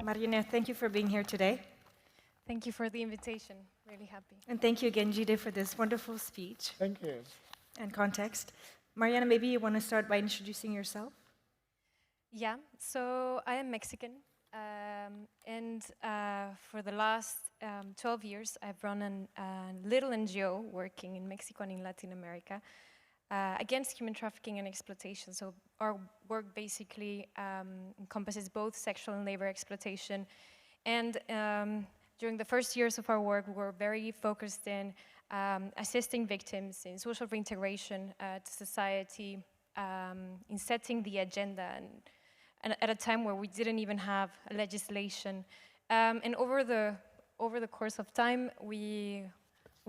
Mariana, thank you for being here today. Thank you for the invitation. Really happy. And thank you again, Jide, for this wonderful speech. Thank you. And context. Mariana, maybe you want to start by introducing yourself? Yeah, so I am Mexican. And for the last 12 years, I've run a little NGO working in Mexico and in Latin America against human trafficking and exploitation. So our work basically encompasses both sexual and labor exploitation. And during the first years of our work, we were very focused in assisting victims in social reintegration to society, in setting the agenda, and at a time where we didn't even have legislation. And over the course of time, we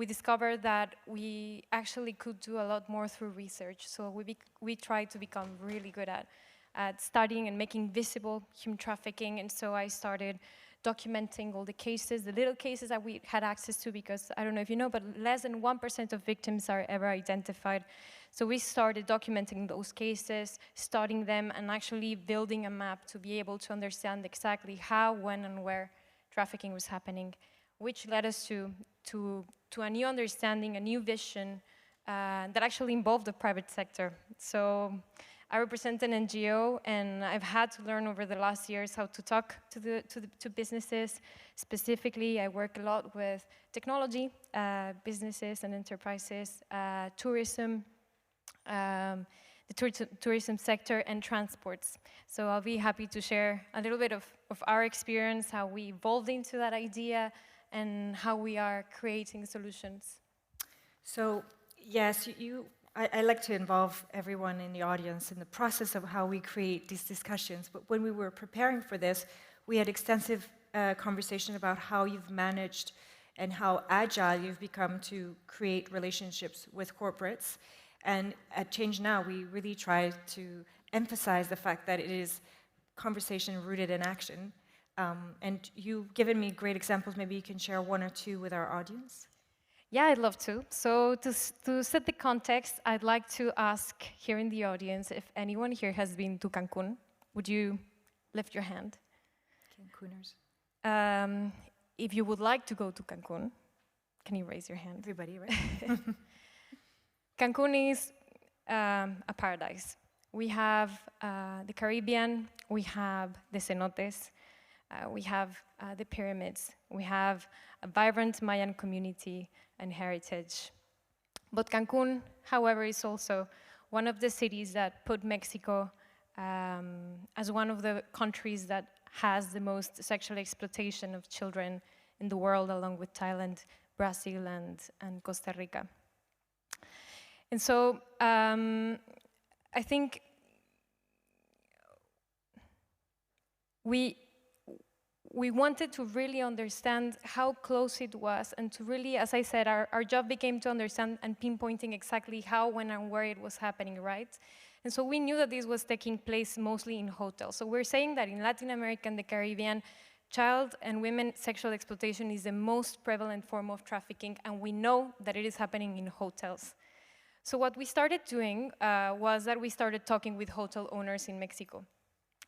discovered that we actually could do a lot more through research. So we tried to become really good at studying and making visible human trafficking. And so I started documenting all the cases, the little cases that we had access to, because I don't know if you know, but less than 1% of victims are ever identified. So we started documenting those cases, studying them, and actually building a map to be able to understand exactly how, when, and where trafficking was happening, which led us to a new understanding, a new vision that actually involved the private sector. So I represent an NGO, and I've had to learn over the last years how to talk to businesses. Specifically, I work a lot with technology, businesses and enterprises, tourism, the tourism sector, and transports. So I'll be happy to share a little bit of our experience, how we evolved into that idea, and how we are creating solutions. So, yes, I like to involve everyone in the audience in the process of how we create these discussions. But when we were preparing for this, we had extensive conversation about how you've managed and how agile you've become to create relationships with corporates. And at ChangeNOW, we really try to emphasize the fact that it is conversation rooted in action. And you've given me great examples. Maybe you can share one or two with our audience. Yeah, I'd love to. So to set the context, I'd like to ask here in the audience if anyone here has been to Cancun. Would you lift your hand? Cancuners. If you would like to go to Cancun, can you raise your hand? Everybody, right? Cancun is a paradise. We have the Caribbean, we have the cenotes, we have the pyramids, we have a vibrant Mayan community and heritage. But Cancun, however, is also one of the cities that put Mexico as one of the countries that has the most sexual exploitation of children in the world, along with Thailand, Brazil, and Costa Rica. And so I think we wanted to really understand how close it was, and to really, as I said, our job became to understand and pinpointing exactly how, when, and where it was happening, right? And so we knew that this was taking place mostly in hotels. So we're saying that in Latin America and the Caribbean, child and women sexual exploitation is the most prevalent form of trafficking, and we know that it is happening in hotels. So what we started doing was that we started talking with hotel owners in Mexico.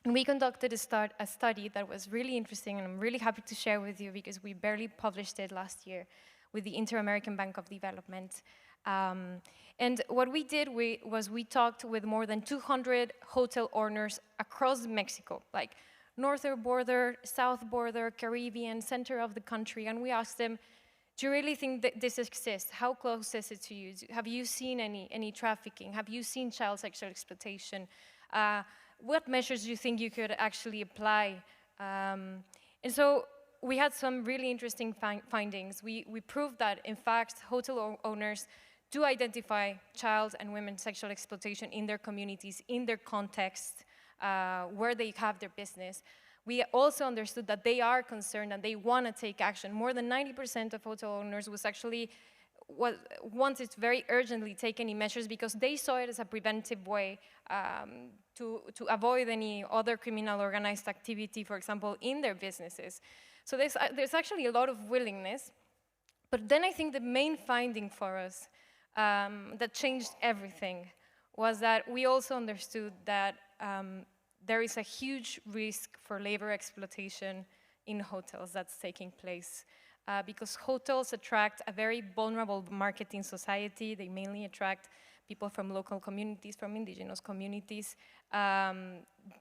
And we conducted a study that was really interesting, and I'm really happy to share with you because we barely published it last year with the Inter-American Bank of Development. And what we did was we talked with more than 200 hotel owners across Mexico, like northern border, south border, Caribbean, center of the country, and we asked them, do you really think that this exists? How close is it to you? Have you seen any trafficking? Have you seen child sexual exploitation? What measures do you think you could actually apply? And so we had some really interesting findings. We proved that, in fact, hotel owners do identify child and women sexual exploitation in their communities, in their context, where they have their business. We also understood that they are concerned and they want to take action. More than 90% of hotel owners wanted to very urgently take any measures because they saw it as a preventive way to avoid any other criminal organized activity, for example, in their businesses. So there's actually a lot of willingness. But then I think the main finding for us that changed everything was that we also understood that there is a huge risk for labor exploitation in hotels that's taking place. Because hotels attract a very vulnerable market in society. They mainly attract people from local communities, from indigenous communities.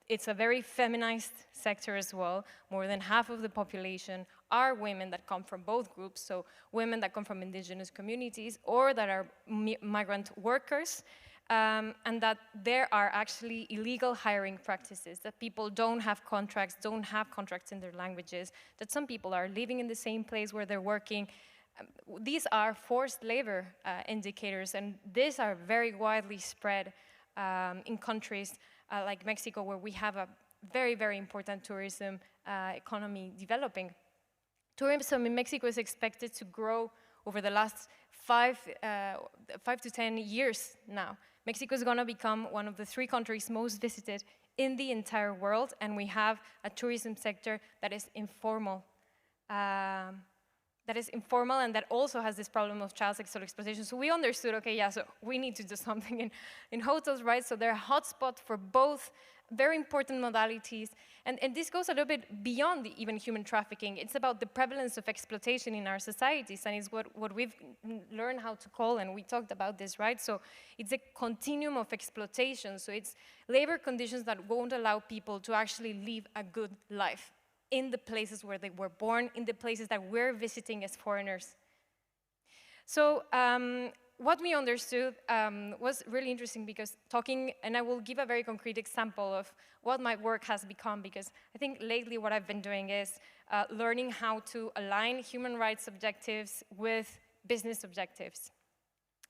It's a very feminized sector as well. More than half of the population are women that come from both groups, so women that come from indigenous communities or that are migrant workers. And that there are actually illegal hiring practices, that people don't have contracts in their languages, that some people are living in the same place where they're working. These are forced labor indicators, and these are very widely spread in countries like Mexico, where we have a very, very important tourism economy developing. Tourism in Mexico is expected to grow over the last 5 to 10 years now. Mexico is going to become one of the 3 countries most visited in the entire world, and we have a tourism sector that is informal. And that also has this problem of child sexual exploitation. So we understood, okay, yeah, so we need to do something in hotels, right? So they're a hotspot for both very important modalities. And this goes a little bit beyond even human trafficking. It's about the prevalence of exploitation in our societies, and it's what we've learned how to call, and we talked about this, right? So it's a continuum of exploitation. So it's labor conditions that won't allow people to actually live a good life in the places where they were born, in the places that we're visiting as foreigners. So what we understood was really interesting, because talking, and I will give a very concrete example of what my work has become, because I think lately what I've been doing is learning how to align human rights objectives with business objectives.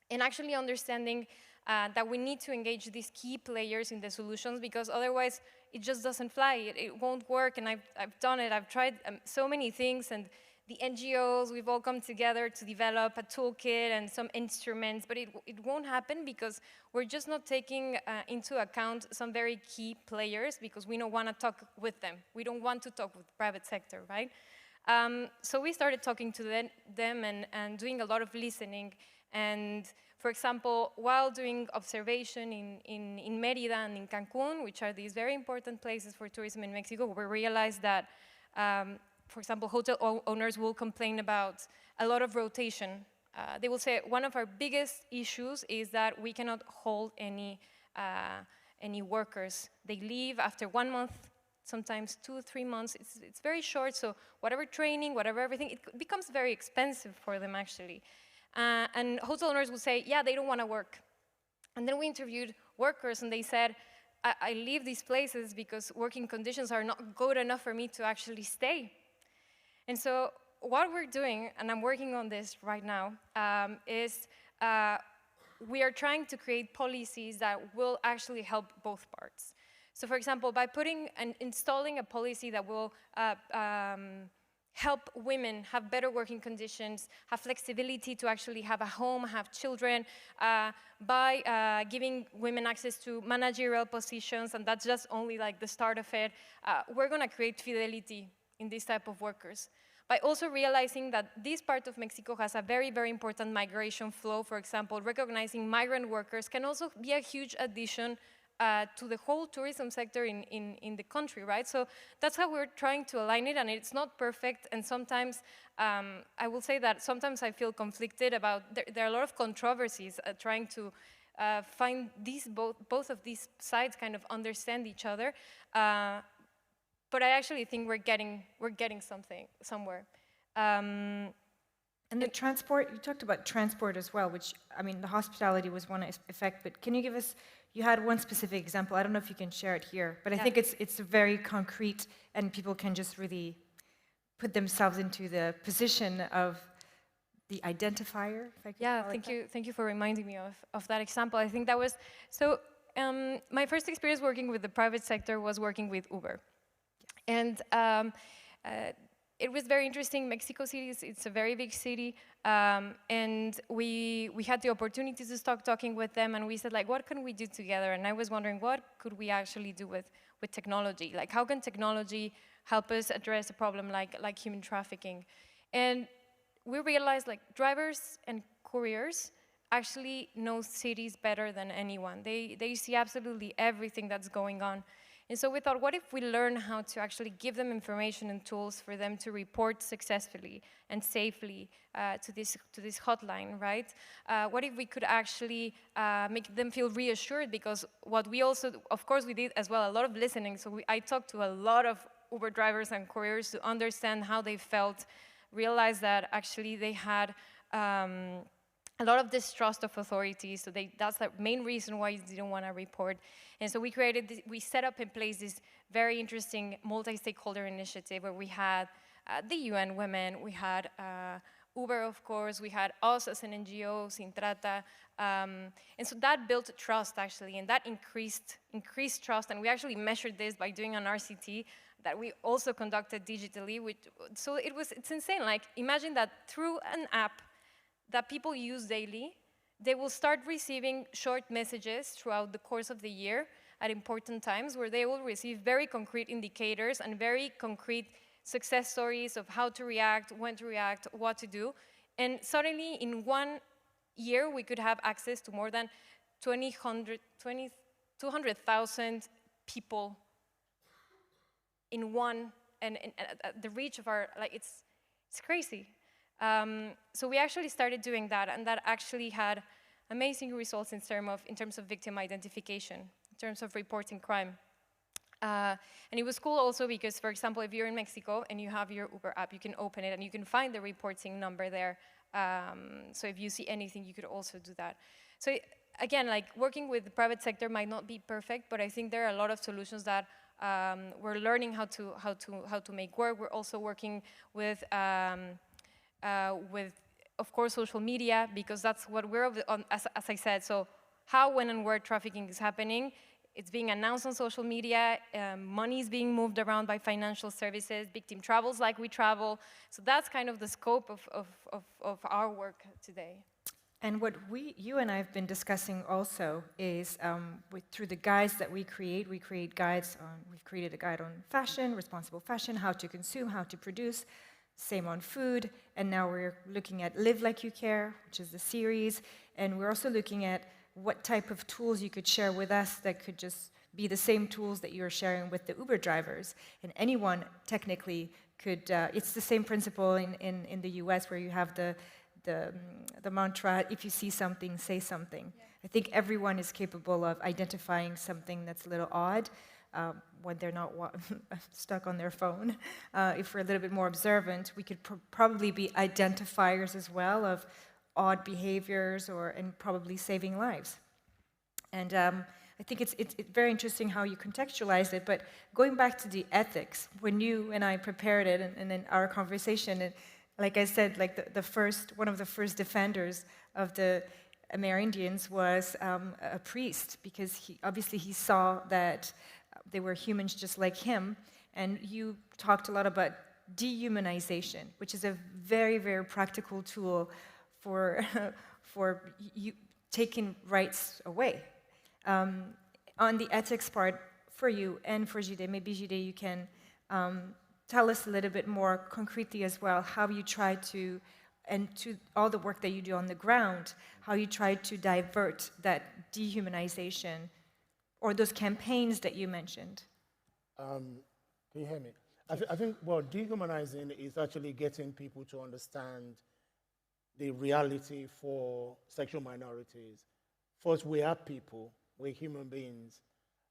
And actually understanding that we need to engage these key players in the solutions, because otherwise it just doesn't fly, it won't work. And I've done it, I've tried so many things, and the NGOs, we've all come together to develop a toolkit and some instruments, but it won't happen because we're just not taking into account some very key players, because we don't want to talk with them. We don't want to talk with the private sector, right? So we started talking to them and doing a lot of listening. And for example, while doing observation in Mérida and in Cancun, which are these very important places for tourism in Mexico, we realized that for example, hotel owners will complain about a lot of rotation. They will say one of our biggest issues is that we cannot hold any workers. They leave after 1 month, sometimes 2 or 3 months. It's very short, so whatever training, whatever everything, it becomes very expensive for them actually. And hotel owners will say, yeah, they don't want to work. And then we interviewed workers, and they said, I leave these places because working conditions are not good enough for me to actually stay. And so what we're doing, and I'm working on this right now, is we are trying to create policies that will actually help both parts. So for example, by putting and installing a policy that will help women have better working conditions, have flexibility to actually have a home, have children, by giving women access to managerial positions, and that's just only like the start of it, we're gonna create fidelity in this type of workers. By also realizing that this part of Mexico has a very, very important migration flow. For example, recognizing migrant workers can also be a huge addition to the whole tourism sector in the country, right? So that's how we're trying to align it, and it's not perfect, and sometimes, I will say that sometimes I feel conflicted about, there are a lot of controversies trying to find both of these sides kind of understand each other. But I actually think we're getting somewhere. And the transport, you talked about transport as well, which, I mean, the hospitality was one effect, but can you give us, you had one specific example, I don't know if you can share it here, but I think it's very concrete, and people can just really put themselves into the position of the identifier, if I could call it that. Thank you for reminding me of that example. I think that was, so my first experience working with the private sector was working with Uber. And it was very interesting. Mexico City, it's a very big city, and we had the opportunity to start talking with them, and we said, like, what can we do together? And I was wondering, what could we actually do with technology? Like, how can technology help us address a problem like human trafficking? And we realized, like, drivers and couriers actually know cities better than anyone. They see absolutely everything that's going on. And so we thought, what if we learn how to actually give them information and tools for them to report successfully and safely to this hotline, right? What if we could actually make them feel reassured? Because what we also, of course, we did as well a lot of listening. So I talked to a lot of Uber drivers and couriers to understand how they felt, realize that actually they had a lot of distrust of authorities, so that's the main reason why they didn't want to report. And so we set up in place this very interesting multi-stakeholder initiative where we had the UN Women, we had Uber, of course, we had us as an NGO, SINTRATA, and so that built trust, actually, and that increased trust, and we actually measured this by doing an RCT that we also conducted digitally, so it's insane. Like, imagine that through an app that people use daily, they will start receiving short messages throughout the course of the year at important times where they will receive very concrete indicators and very concrete success stories of how to react, when to react, what to do. And suddenly, in 1 year, we could have access to more than 200,000 people in one, and at the reach of our, like, it's crazy. So we actually started doing that, and that actually had amazing results in terms of victim identification, in terms of reporting crime. And it was cool also because, for example, if you're in Mexico and you have your Uber app, you can open it and you can find the reporting number there. So if you see anything, you could also do that. So again, like, working with the private sector might not be perfect, but I think there are a lot of solutions that we're learning how to make work. We're also working with, of course, social media, because that's what we're on, as I said. So how, when, and where trafficking is happening, it's being announced on social media, money is being moved around by financial services, victim travels like we travel. So that's kind of the scope of our work today. And what you and I have been discussing also is through the guides that we create guides on, we've created a guide on fashion, responsible fashion, how to consume, how to produce, same on food, and now we're looking at Live Like You Care, which is the series, and we're also looking at what type of tools you could share with us that could just be the same tools that you're sharing with the Uber drivers. And anyone technically could, it's the same principle in the US where you have the mantra, if you see something, say something. Yeah. I think everyone is capable of identifying something that's a little odd when they're not stuck on their phone. If we're a little bit more observant, we could probably be identifiers as well of odd behaviors and probably saving lives. And I think it's very interesting how you contextualize it, but going back to the ethics, when you and I prepared it and in our conversation, and like I said, like one of the first defenders of the Amerindians was a priest, because obviously he saw that they were humans just like him, and you talked a lot about dehumanization, which is a very, very practical tool for you taking rights away. On the ethics part, for you and for Jide, maybe Jide, you can tell us a little bit more concretely as well how you try to, and to all the work that you do on the ground, how you try to divert that dehumanization or those campaigns that you mentioned. Can you hear me? I think, well, dehumanizing is actually getting people to understand the reality for sexual minorities. First, we are people, we're human beings.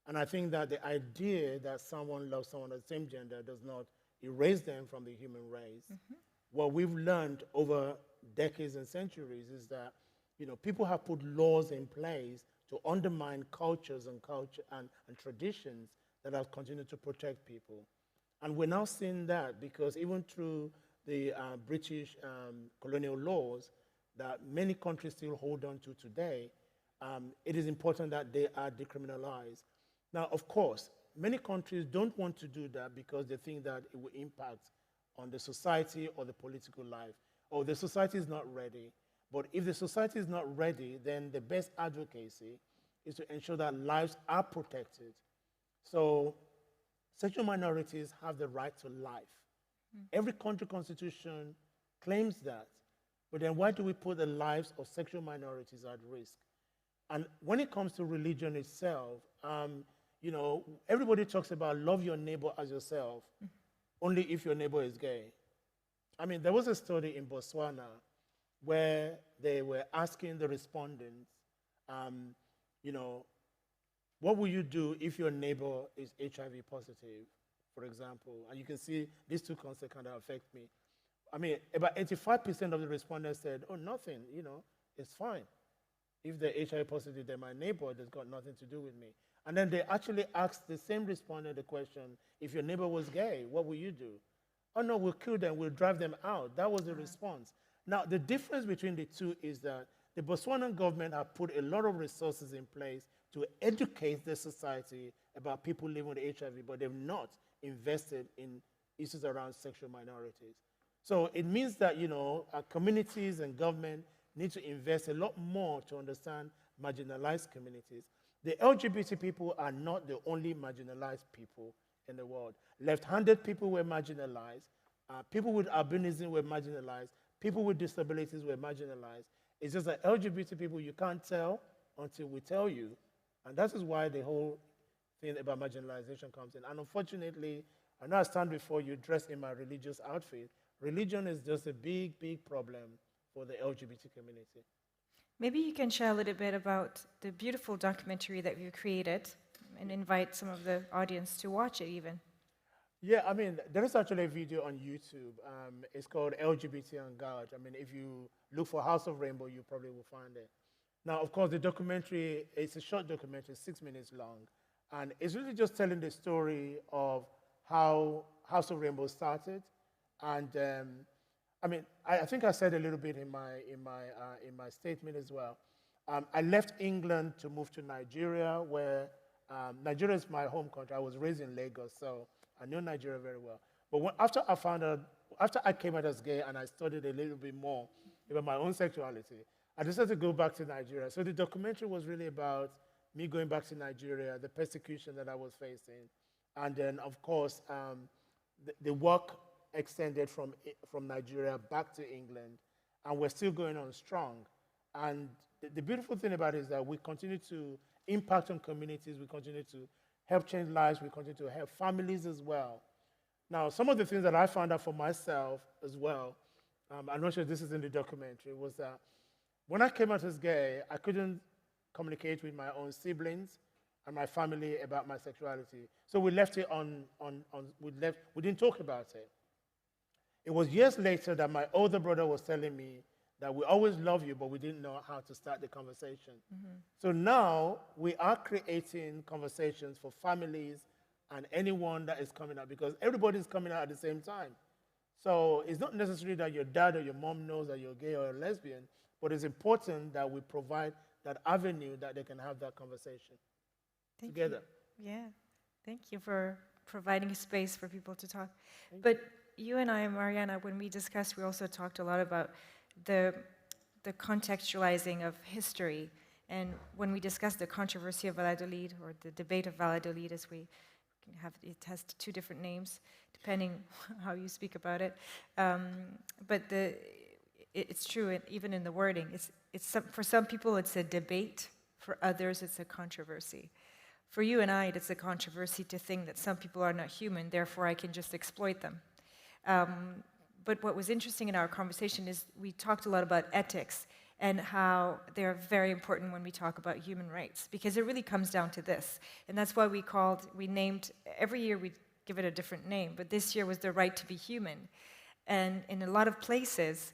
And I think that the idea that someone loves someone of the same gender does not erase them from the human race. Mm-hmm. What we've learned over decades and centuries is that, people have put laws in place to undermine cultures and traditions that have continued to protect people. And we're now seeing that because even through the British colonial laws that many countries still hold on to today, it is important that they are decriminalized. Now, of course, many countries don't want to do that because they think that it will impact on the society or the political life, or the society is not ready. But if the society is not ready, then the best advocacy is to ensure that lives are protected. So sexual minorities have the right to life. Every country constitution claims that. But then why do we put the lives of sexual minorities at risk? And when it comes to religion itself, you know, everybody talks about love your neighbor as yourself, only if your neighbor is gay. I mean, there was a study in Botswana where they were asking the respondents, you know, what will you do if your neighbor is HIV positive, for example? And you can see these two concepts kind of affect me. I mean, about 85% of the respondents said, oh, nothing, you know, it's fine. If they're HIV positive, they're my neighbor, that's got nothing to do with me. And then they actually asked the same respondent the question, if your neighbor was gay, what will you do? Oh, no, we'll kill them, we'll drive them out. That was the response. Now, the difference between the two is that the Botswanan government have put a lot of resources in place to educate the society about people living with HIV, but they've not invested in issues around sexual minorities. So it means that, you know, our communities and government need to invest a lot more to understand marginalized communities. The LGBT people are not the only marginalized people in the world. Left-handed people were marginalized. People with albinism were marginalized. People with disabilities were marginalized. It's just that LGBT people, you can't tell until we tell you. And that is why the whole thing about marginalization comes in. And unfortunately, I know I stand before you dressed in my religious outfit. Religion is just a big, big problem for the LGBT community. Maybe you can share a little bit about the beautiful documentary that you created and invite some of the audience to watch it even. Yeah, I mean, there is actually a video on YouTube. It's called LGBT on God. I mean, if you look for House of Rainbow, you probably will find it. Now, of course, the documentary, it's a short documentary, 6 minutes long. And it's really just telling the story of how House of Rainbow started. And I mean, I think I said a little bit in my statement as well. I left England to move to Nigeria, where Nigeria is my home country. I was raised in Lagos, so I know Nigeria very well. But after I came out as gay and I studied a little bit more about my own sexuality, I decided to go back to Nigeria. So the documentary was really about me going back to Nigeria, the persecution that I was facing, and then, of course, the work extended from Nigeria back to England, and we're still going on strong. And the beautiful thing about it is that we continue to impact on communities, we continue to help change lives, we continue to help families as well. Now, some of the things that I found out for myself as well, I'm not sure this is in the documentary, was that when I came out as gay, I couldn't communicate with my own siblings and my family about my sexuality. So we left it we didn't talk about it. It was years later that my older brother was telling me that we always love you, but we didn't know how to start the conversation. So now we are creating conversations for families and anyone that is coming out, because everybody's coming out at the same time. So it's not necessarily that your dad or your mom knows that you're gay or a lesbian, but it's important that we provide that avenue that they can have that conversation together. Yeah, thank you for providing a space for people to talk. But you and I, Mariana, when we discussed, we also talked a lot about the contextualizing of history. And when we discussed the controversy of Valladolid, or the debate of Valladolid, as we can have, it has two different names, depending how you speak about it. But it's true, and even in the wording, for some people it's a debate, for others it's a controversy. For you and I, it's a controversy to think that some people are not human, therefore I can just exploit them. But what was interesting in our conversation is we talked a lot about ethics and how they're very important when we talk about human rights, because it really comes down to this. And that's why we named, every year we give it a different name, but this year was the right to be human. And in a lot of places,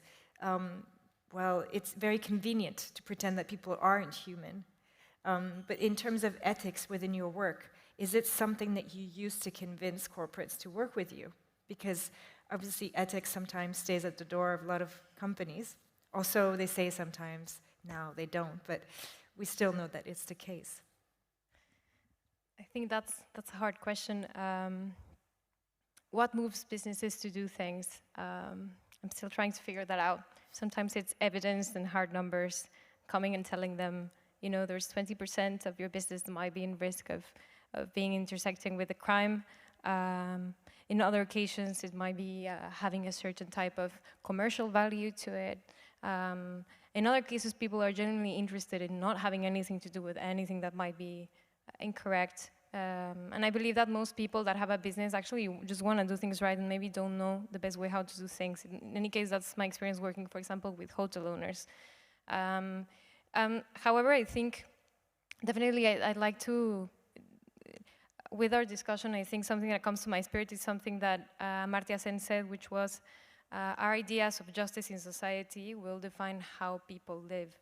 well, it's very convenient to pretend that people aren't human. But in terms of ethics within your work, is it something that you use to convince corporates to work with you? Because obviously ethics sometimes stays at the door of a lot of companies. Also, they say sometimes, now they don't, but we still know that it's the case. I think that's a hard question. What moves businesses to do things? I'm still trying to figure that out. Sometimes it's evidence and hard numbers, coming and telling them, you know, there's 20% of your business that might be in risk of being intersecting with a crime. In other occasions, it might be having a certain type of commercial value to it. In other cases, people are genuinely interested in not having anything to do with anything that might be incorrect And I believe that most people that have a business actually just want to do things right and maybe don't know the best way how to do things. In any case, that's my experience working, for example, with hotel owners. However, I think definitely I'd like to, with our discussion, I think something that comes to my spirit is something that Amartya Sen said, which was our ideas of justice in society will define how people live.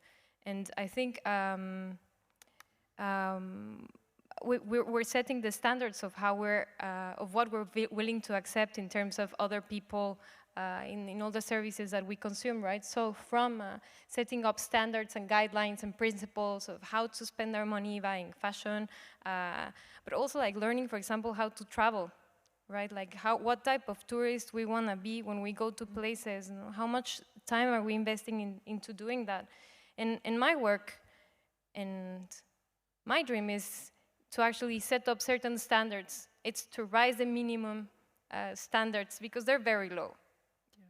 And I think we're setting the standards of how of what we're willing to accept in terms of other people in all the services that we consume, right? So from setting up standards and guidelines and principles of how to spend our money buying fashion, but also like learning, for example, how to travel, right? Like what type of tourist we want to be when we go to places, and how much time are we investing into doing that? And my work and my dream is to actually set up certain standards. It's to rise the minimum standards because they're very low.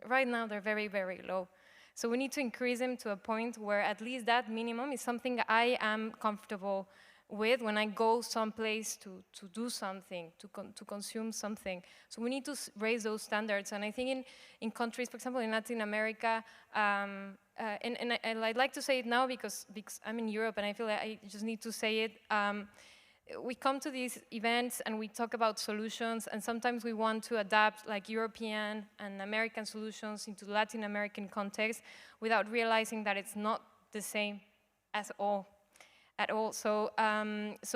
Right now, they're very, very low. So we need to increase them to a point where at least that minimum is something I am comfortable with when I go someplace to do something, to consume something. So we need to raise those standards. And I think in countries, for example, in Latin America, and I'd like to say it now because I'm in Europe and I feel like I just need to say it. We come to these events and we talk about solutions, and sometimes we want to adapt like European and American solutions into Latin American context without realizing that it's not the same at all. So,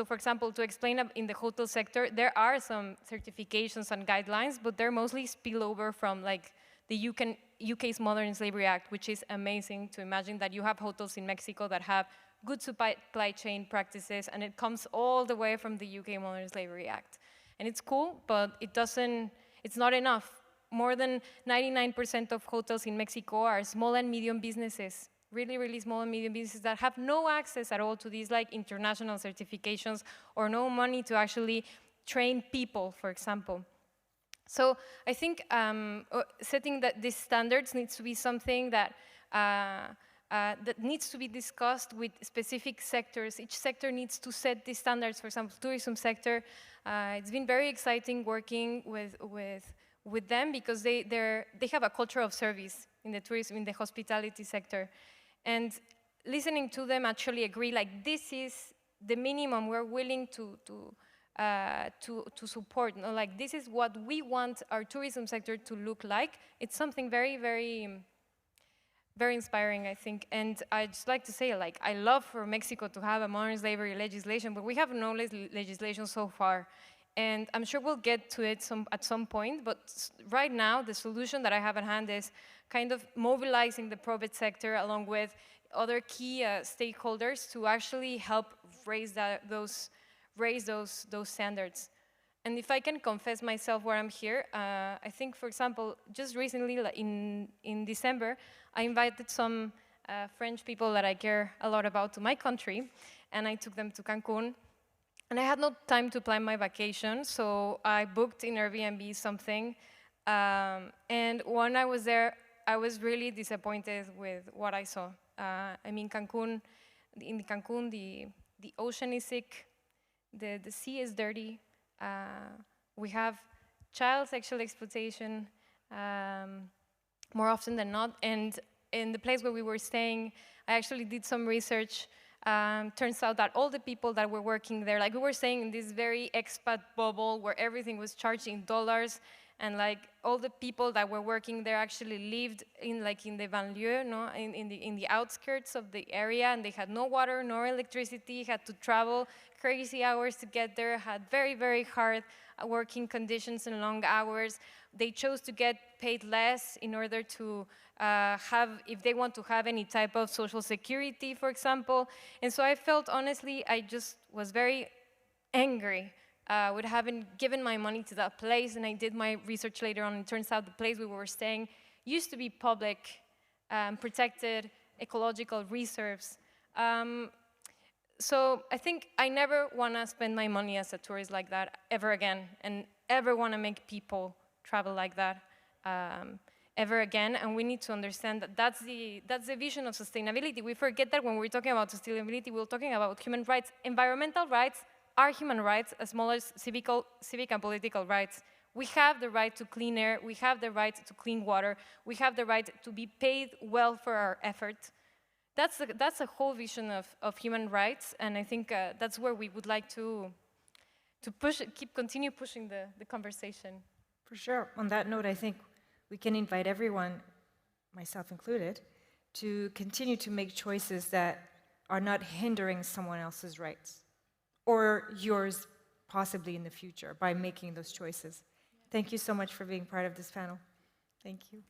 for example, to explain in the hotel sector, there are some certifications and guidelines, but they're mostly spillover from like the UK's Modern Slavery Act, which is amazing to imagine that you have hotels in Mexico that have good supply chain practices, and it comes all the way from the UK Modern Slavery Act. And it's cool, but it's not enough. More than 99% of hotels in Mexico are small and medium businesses, really, really small and medium businesses that have no access at all to these like international certifications or no money to actually train people, for example. So I think setting these standards needs to be something that needs to be discussed with specific sectors. Each sector needs to set these standards. For example, tourism sector, it's been very exciting working with them because they have a culture of service in the tourism, in the hospitality sector. And listening to them actually agree, like this is the minimum we're willing to support. No? Like this is what we want our tourism sector to look like. It's something very, very, very inspiring, I think. And I'd just like to say, like, I love for Mexico to have a modern slavery legislation, but we have no legislation so far. And I'm sure we'll get to it at some point, but right now, the solution that I have at hand is kind of mobilizing the private sector along with other key stakeholders to actually help raise those standards. And if I can confess myself where I'm here, I think, for example, just recently in December, I invited some French people that I care a lot about to my country, and I took them to Cancun. And I had no time to plan my vacation, so I booked in Airbnb something. And when I was there, I was really disappointed with what I saw. I mean, in Cancun, the ocean is sick, the sea is dirty, we have child sexual exploitation more often than not. And in the place where we were staying, I actually did some research. Turns out that all the people that were working there, like we were staying in this very expat bubble where everything was charged in dollars, and like all the people that were working there actually lived in the banlieue, no, in the outskirts of the area, and they had no water, no electricity, had to travel crazy hours to get there, had very, very hard working conditions and long hours. They chose to get paid less in order to if they want to have any type of social security, for example. And so I felt, honestly, I just was very angry with having given my money to that place, and I did my research later on, and it turns out the place we were staying used to be public, protected ecological reserves. So I think I never want to spend my money as a tourist like that ever again, and ever want to make people travel like that ever again. And we need to understand that that's the vision of sustainability. We forget that when we're talking about sustainability, we're talking about human rights. Environmental rights our human rights, as well as civic and political rights. We have the right to clean air, we have the right to clean water, we have the right to be paid well for our effort. That's a whole vision of human rights, and I think that's where we would like to continue pushing the conversation. For sure. On that note, I think we can invite everyone, myself included, to continue to make choices that are not hindering someone else's rights, or yours possibly in the future, by making those choices. Thank you so much for being part of this panel. Thank you.